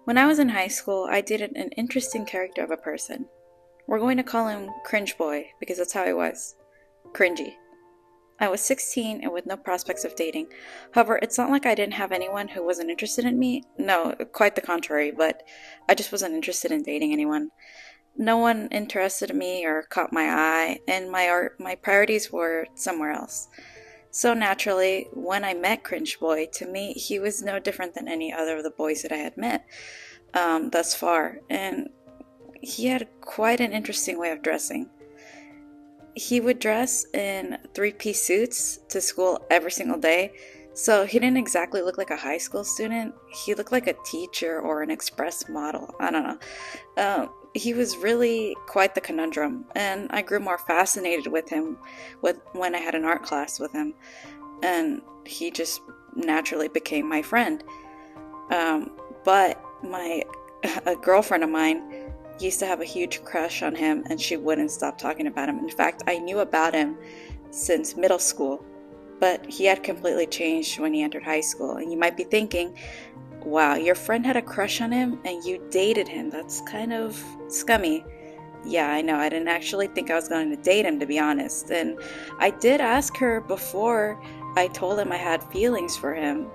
When I was in high school, I dated an interesting character of a person. We're going to call him Cringe Boy because that's how he was. Cringy. I was 16 and with no prospects of dating. However, it's not like I didn't have anyone who wasn't interested in me. No, quite the contrary, but I just wasn't interested in dating anyone. No one interested in me or caught my eye, and my priorities were somewhere else. So naturally, when I met Cringe Boy, to me, he was no different than any other of the boys that I had met thus far, and he had quite an interesting way of dressing. He would dress in three-piece suits to school every single day, so he didn't exactly look like a high school student. He looked like a teacher or an express model. I don't know. He was really quite the conundrum, and I grew more fascinated with him when I had an art class with him, and he just naturally became my friend. But a girlfriend of mine used to have a huge crush on him, and she wouldn't stop talking about him. In fact, I knew about him since middle school, but he had completely changed when he entered high school. And you might be thinking, wow, your friend had a crush on him and you dated him. That's kind of scummy. Yeah, I know. I didn't actually think I was going to date him, to be honest. And I did ask her before I told him I had feelings for him,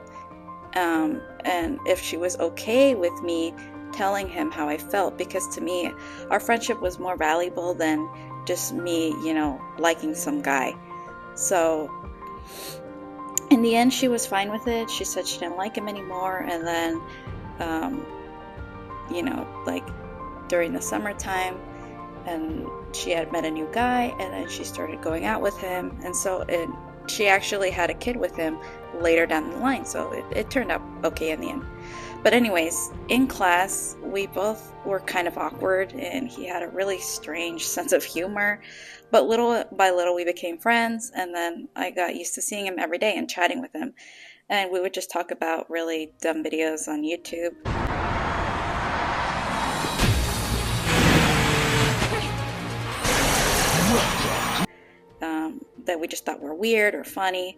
and if she was okay with me telling him how I felt, because to me, our friendship was more valuable than just me, liking some guy. So in the end, she was fine with it. She said she didn't like him anymore, and then, like during the summertime, and she had met a new guy, and then she started going out with him, and she actually had a kid with him later down the line, so it turned out okay in the end. But anyways, in class, we both were kind of awkward, and he had a really strange sense of humor. But little by little, we became friends, and then I got used to seeing him every day and chatting with him. And we would just talk about really dumb videos on YouTube. That we just thought were weird or funny.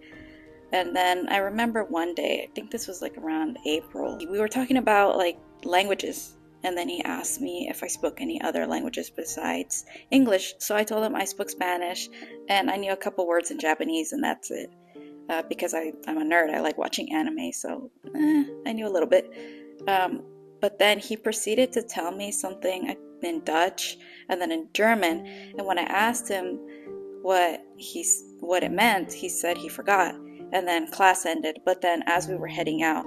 And then I remember one day, I think this was like around April, we were talking about like languages. And then he asked me if I spoke any other languages besides English. So I told him I spoke Spanish and I knew a couple words in Japanese, and that's it. Because I'm a nerd, I like watching anime, so I knew a little bit. But then he proceeded to tell me something in Dutch and then in German. And when I asked him what it meant, he said he forgot. And then class ended. But then as we were heading out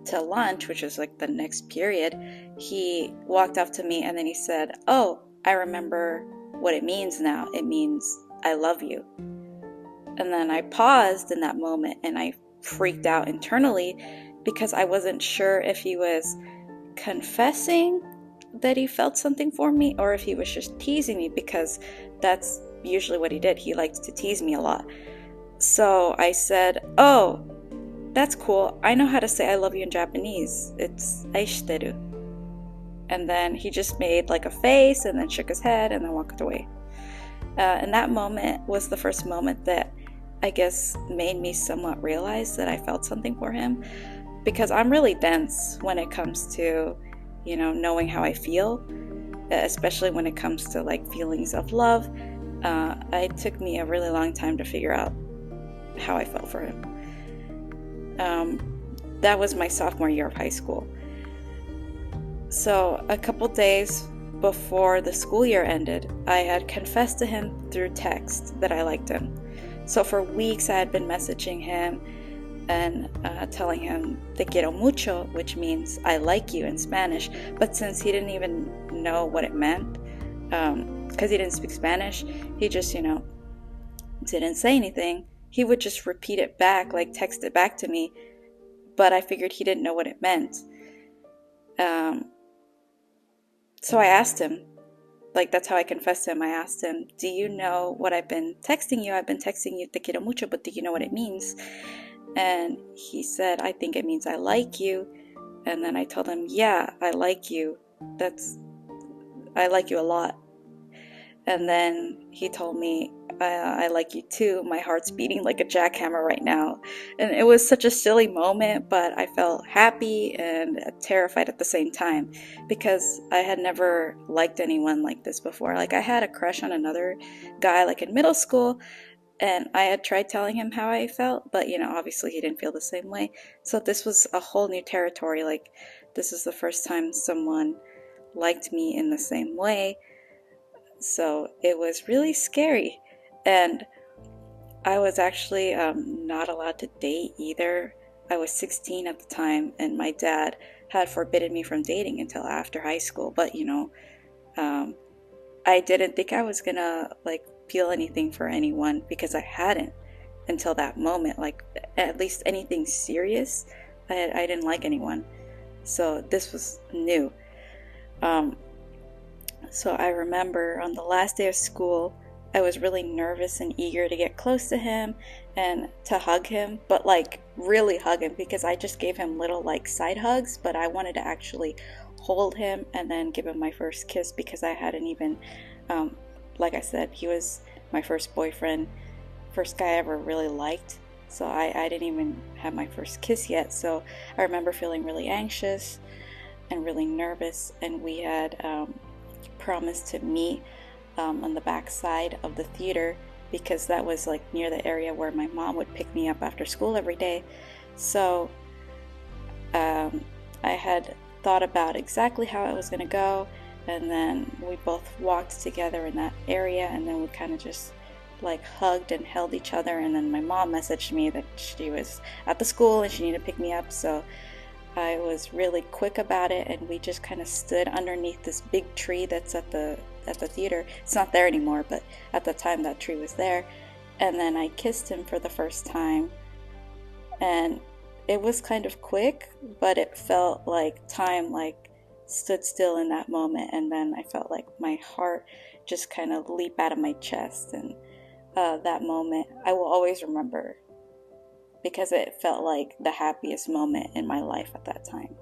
to lunch, which was like the next period, he walked up to me and then he said, "Oh, I remember what it means now. It means I love you." And then I paused in that moment and I freaked out internally because I wasn't sure if he was confessing that he felt something for me or if he was just teasing me, because that's usually what he did. He liked to tease me a lot. So I said, "Oh, that's cool. I know how to say I love you in Japanese. It's aishiteru." And then he just made like a face and then shook his head and then walked away. And that moment was the first moment that I guess made me somewhat realize that I felt something for him, because I'm really dense when it comes to, knowing how I feel, especially when it comes to like feelings of love. It took me a really long time to figure out how I felt for him. That was my sophomore year of high school. So a couple days before the school year ended, I had confessed to him through text that I liked him. So for weeks I had been messaging him and telling him te quiero mucho, which means I like you in Spanish. But since he didn't even know what it meant, because he didn't speak Spanish, he just, didn't say anything. He would just repeat it back, like text it back to me. But I figured he didn't know what it meant. So I asked him, like that's how I confessed to him. I asked him, "Do you know what I've been texting you? I've been texting you te quiero mucho, but do you know what it means?" And he said, "I think it means I like you." And then I told him, "Yeah, I like you. I like you a lot." And then he told me, I like you too. My heart's beating like a jackhammer right now. And it was such a silly moment, but I felt happy and terrified at the same time because I had never liked anyone like this before. Like, I had a crush on another guy like in middle school, and I had tried telling him how I felt, but obviously he didn't feel the same way. So this was a whole new territory. Like, this is the first time someone liked me in the same way. So it was really scary. And I was actually not allowed to date either. I was 16 at the time, and my dad had forbidden me from dating until after high school. But I didn't think I was gonna like feel anything for anyone because I hadn't until that moment. Like, at least anything serious, I didn't like anyone. So this was new. So I remember on the last day of school, I was really nervous and eager to get close to him and to hug him, but like really hug him, because I just gave him little like side hugs, but I wanted to actually hold him and then give him my first kiss because I hadn't even, like I said, he was my first boyfriend, first guy I ever really liked. So I didn't even have my first kiss yet. So I remember feeling really anxious and really nervous, and we had promised to meet on the back side of the theater because that was like near the area where my mom would pick me up after school every day. So I had thought about exactly how it was going to go, and then we both walked together in that area, and then we kind of just like hugged and held each other. And then my mom messaged me that she was at the school and she needed to pick me up, so I was really quick about it, and we just kind of stood underneath this big tree that's at the theater. It's not there anymore, but at the time that tree was there. And then I kissed him for the first time, and it was kind of quick, but it felt like time like stood still in that moment. And then I felt like my heart just kind of leap out of my chest, and that moment I will always remember because it felt like the happiest moment in my life at that time.